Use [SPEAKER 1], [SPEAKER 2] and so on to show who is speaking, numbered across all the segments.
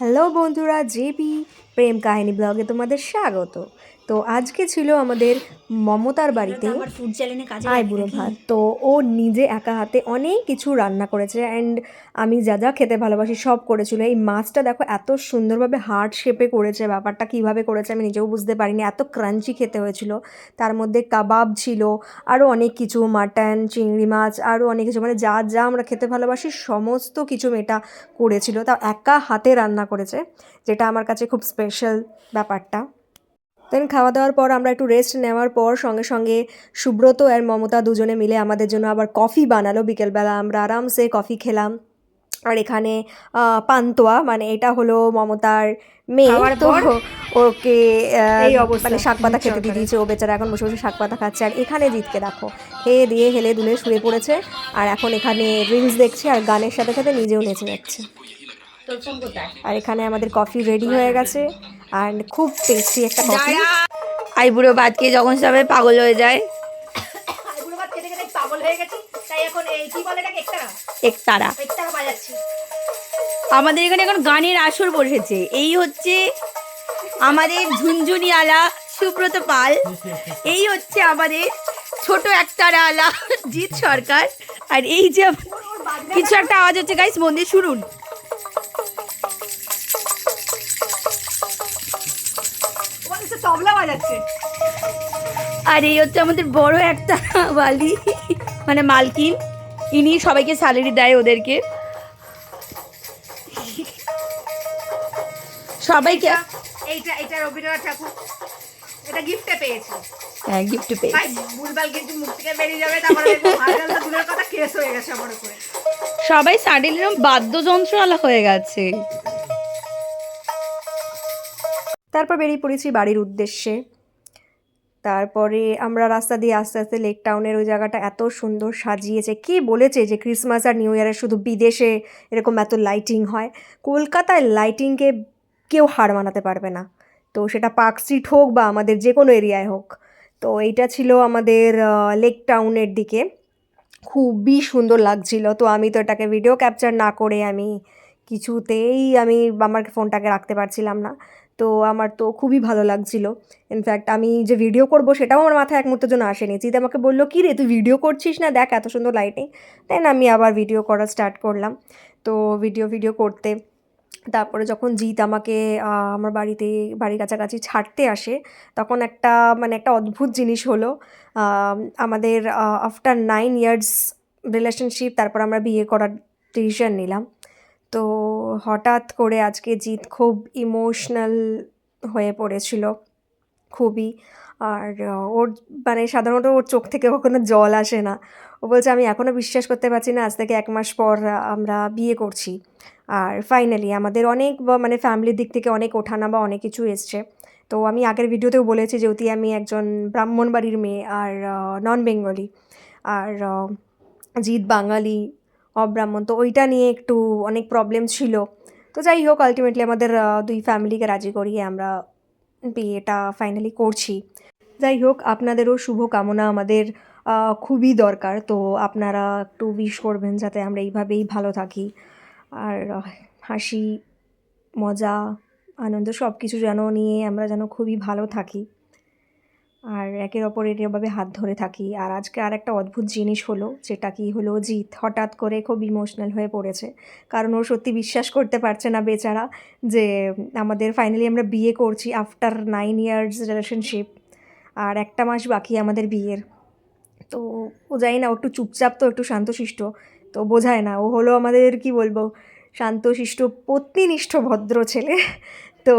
[SPEAKER 1] Hello বন্ধুরা, JB প্রেম কাহিনী ব্লগে তোমাদের স্বাগত। তো আজকে ছিল আমাদের মমতার বাড়িতে
[SPEAKER 2] আমার ফুড চ্যানেলে কাজে
[SPEAKER 1] আইবুড়ো ভাত। তো ও নিজে একা হাতে অনেক কিছু রান্না করেছে, অ্যান্ড আমি যা যা খেতে ভালোবাসি সব করেছিল। এই মাছটা দেখো এত সুন্দরভাবে হার্ট শেপে করেছে, ব্যাপারটা কিভাবে করেছে আমি নিজেও বুঝতে পারিনি, এত ক্রাঞ্চি খেতে হয়েছিল। তার মধ্যে কাবাব ছিল, আরও অনেক কিছু, মাটন, চিংড়ি মাছ, আরও অনেক কিছু, মানে যা যা আমরা খেতে ভালোবাসি সমস্ত কিছু মেয়েটা করেছিল। তাও একা হাতে রান্না করেছে, যেটা আমার কাছে খুব স্পেশাল ব্যাপারটা। দেন খাওয়া দাওয়ার পর আমরা একটু রেস্ট নেওয়ার পর সঙ্গে সঙ্গে সুব্রত আর মমতা দুজনে মিলে আমাদের জন্য আবার কফি বানালো। বিকেলবেলা আমরা আরামসে কফি খেলাম। আর এখানে পান্তুয়া, মানে এটা হলো মমতার মেয়ে, তো ওকে
[SPEAKER 2] এই অবস্থা
[SPEAKER 1] মানে শাক পাতা খেতে দিয়ে দিয়েছে। ও বেচারা এখন বসে বসে শাক পাতা খাচ্ছে। আর এখানে জিতকে দেখো খেয়ে দিয়ে হেলে দুলে শুয়ে পড়েছে, আর এখন এখানে রিলস দেখছে আর গানের সাথে সাথে নিজেও নেচে যাচ্ছে। আর এখানে আমাদের কফি রেডি হয়ে গেছে, আর খুব টেস্টি একটা কফি।
[SPEAKER 2] আইবুড়ো ভাত খেয়ে যখন সবাই পাগল হয়ে যায়, একতারা আমাদের এখানে এখন গানের আসর বসেছে। এই হচ্ছে আমাদের ঝুনঝুনি আলা সুব্রত পাল, এই হচ্ছে আমাদের ছোট একতারা আলা জিৎ সরকার, আর এই যে কিছু একটা আওয়াজ হচ্ছে, গাইস মন দিয়ে শুনুন। তবলা বাজাচ্ছে। আর এই হচ্ছে আমাদের বড় একটা বালি, মানে মালকিন, ইনি সবাইকে স্যালারি দেয় ওদেরকে সবাইকে।
[SPEAKER 3] এইটা এটা রবীন্দ্রনাথ ঠাকুর, এটা গিফটে পেয়েছি।
[SPEAKER 2] হ্যাঁ, গিফট পেয়ে
[SPEAKER 3] ভুলভাল কিন্তু মুখ থেকে বেরিয়ে যাবে, তারপরে ভাইরাল দূরের কথা কেস হয়ে গেছে আমার উপরে।
[SPEAKER 2] সবাই সাডেনলি বাদ্যযন্ত্র আলা হয়ে গেছে।
[SPEAKER 1] তারপর বেরিয়ে পড়েছি বাড়ির উদ্দেশ্যে। তারপরে আমরা রাস্তা দিয়ে আস্তে আস্তে লেক টাউনের ওই জায়গাটা এত সুন্দর সাজিয়েছে। কে বলেছে যে ক্রিসমাস আর নিউ ইয়ারে শুধু বিদেশে এরকম এত লাইটিং হয়? কলকাতায় লাইটিংকে কেউ হার মানাতে পারবে না, তো সেটা পার্ক স্ট্রিট হোক বা আমাদের যে কোনো এরিয়ায় হোক। তো এইটা ছিল আমাদের লেক টাউনের দিকে, খুবই সুন্দর লাগছিল। তো আমি তো এটাকে ভিডিও ক্যাপচার না করে আমি কিছুতেই আমার ফোনটাকে রাখতে পারছিলাম না। তো আমার তো খুবই ভালো লাগছিল। ইনফ্যাক্ট আমি যে ভিডিও করব সেটাও আমার মাথায় এক মুহূর্তের জন্য আসেনি। জিৎ আমাকে বললো, কী রে তুই ভিডিও করছিস না, দেখ এত সুন্দর লাইটিং। দেন আমি আবার ভিডিও করা স্টার্ট করলাম। তো ভিডিও করতে তারপরে যখন জিৎ আমাকে আমার বাড়ির কাছাকাছি ছাড়তে আসে, তখন একটা অদ্ভুত জিনিস হলো। আমাদের আফটার 9 ইয়ার্স রিলেশনশিপ, তারপর আমরা বিয়ে করার ডিসিশন নিলাম। তো হঠাৎ করে আজকে জিৎ খুব ইমোশনাল হয়ে পড়েছিল, খুবই। আর ওর মানে সাধারণত ওর চোখ থেকে কখনো জল আসে না। ও বলছে, আমি এখনও বিশ্বাস করতে পারছি না, আজ থেকে 1 মাস পর আমরা বিয়ে করছি। আর ফাইনালি আমাদের অনেক মানে ফ্যামিলির দিক থেকে অনেক ওঠানামা অনেক কিছু এসছে। তো আমি আগের ভিডিওতেও বলেছি, যেহেতু আমি একজন ব্রাহ্মণ বাড়ির মেয়ে আর নন বেঙ্গলি, আর জিৎ বাঙালি অব্রাহ্মণ, তো ওইটা নিয়ে একটু অনেক প্রবলেম ছিল। তো যাই হোক, আলটিমেটলি আমাদের দুই ফ্যামিলিকে রাজি করিয়ে আমরা বিয়েটা ফাইনালি করছি। যাই হোক, আপনাদেরও শুভ কামনা আমাদের খুবই দরকার। তো আপনারা একটু উইশ করবেন যাতে আমরা এইভাবেই ভালো থাকি, আর হাসি মজা আনন্দ সব কিছু যেন নিয়ে আমরা যেন খুবই ভালো থাকি, আর একের অপরের এভাবে হাত ধরে থাকি। আর আজকে আর একটা অদ্ভুত জিনিস হলো, যেটা কি হলো, জিৎ হঠাৎ করে খুব ইমোশনাল হয়ে পড়েছে, কারণ ও সত্যি বিশ্বাস করতে পারছে না বেচারা যে আমাদের ফাইনালি আমরা বিয়ে করছি আফটার 9 ইয়ার্স রিলেশনশিপ, আর 1 মাস বাকি আমাদের বিয়ের। তো ও জানি না, ও একটু চুপচাপ, তো একটু শান্তশিষ্ট, তো বোঝায় না। ও হলো আমাদের কি বলবো, শান্তশিষ্ট পত্নীনিষ্ঠ ভদ্র ছেলে। তো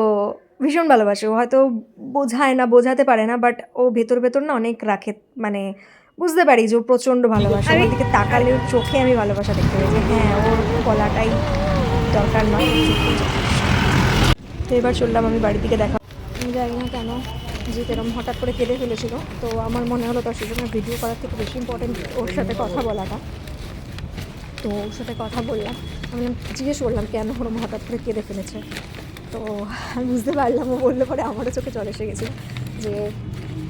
[SPEAKER 1] ভীষণ ভালোবাসে ও, হয়তো বোঝায় না, বোঝাতে পারে না, বাট ও ভেতর না অনেক রাখে। মানে বুঝতে পারি যে ও প্রচণ্ড ভালোবাসে। আমার দিকে তাকালে ওর চোখে আমি ভালোবাসা দেখতে পাই যে হ্যাঁ, ওর বলাটাই দরকার নয়। তো এবার চললাম আমি বাড়ির দিকে। দেখা জানি না কেন জিৎ এরকম হঠাৎ করে কেঁদে ফেলেছিল। তো আমার মনে হলো তার সেজন্য ভিডিও করার থেকে বেশি ইম্পর্টেন্ট ওর সাথে কথা বলাটা। তো ওর সাথে কথা বললাম, আমি জিজ্ঞেস করলাম কেন ওরম হঠাৎ করে কেঁদে ফেলেছে। তো আমি বুঝতে পারলাম, ও বললে পরে আমারও চোখে জল এসে গেছে যে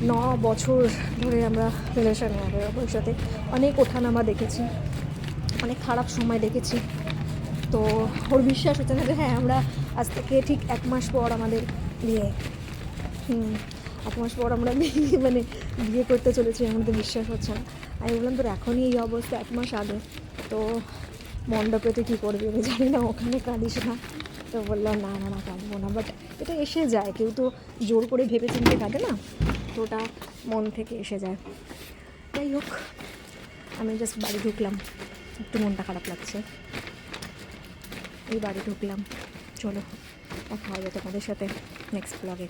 [SPEAKER 1] 9 বছর ধরে আমরা রিলেশনে, আমাদের ওর সাথে অনেক ওঠানামা দেখেছি, অনেক খারাপ সময় দেখেছি। তো ওর বিশ্বাস হচ্ছে না যে হ্যাঁ আমরা আজ থেকে ঠিক 1 মাস পর আমাদের বিয়ে, 1 মাস পর আমরা মানে বিয়ে করতে চলেছি, আমাদের বিশ্বাস হচ্ছে না। আমি বললাম তোর এখনই এই অবস্থা, 1 মাস আগে তো মণ্ডপেতে কী করবি আমি জানি না, ওখানে কাঁদিস না। তো বললাম না না না কাঁদবো না, বাট এটা এসে যায়, কেউ তো জোর করে ভেবে চিনতে কাঁদে না, তো ওটা মন থেকে এসে যায়। যাই হোক, আমি জাস্ট বাড়ি ঢুকলাম, একটু মনটা খারাপ লাগছে, এই বাড়ি ঢুকলাম। চলো দেখা হবে তোমাদের সাথে নেক্সট ব্লগে।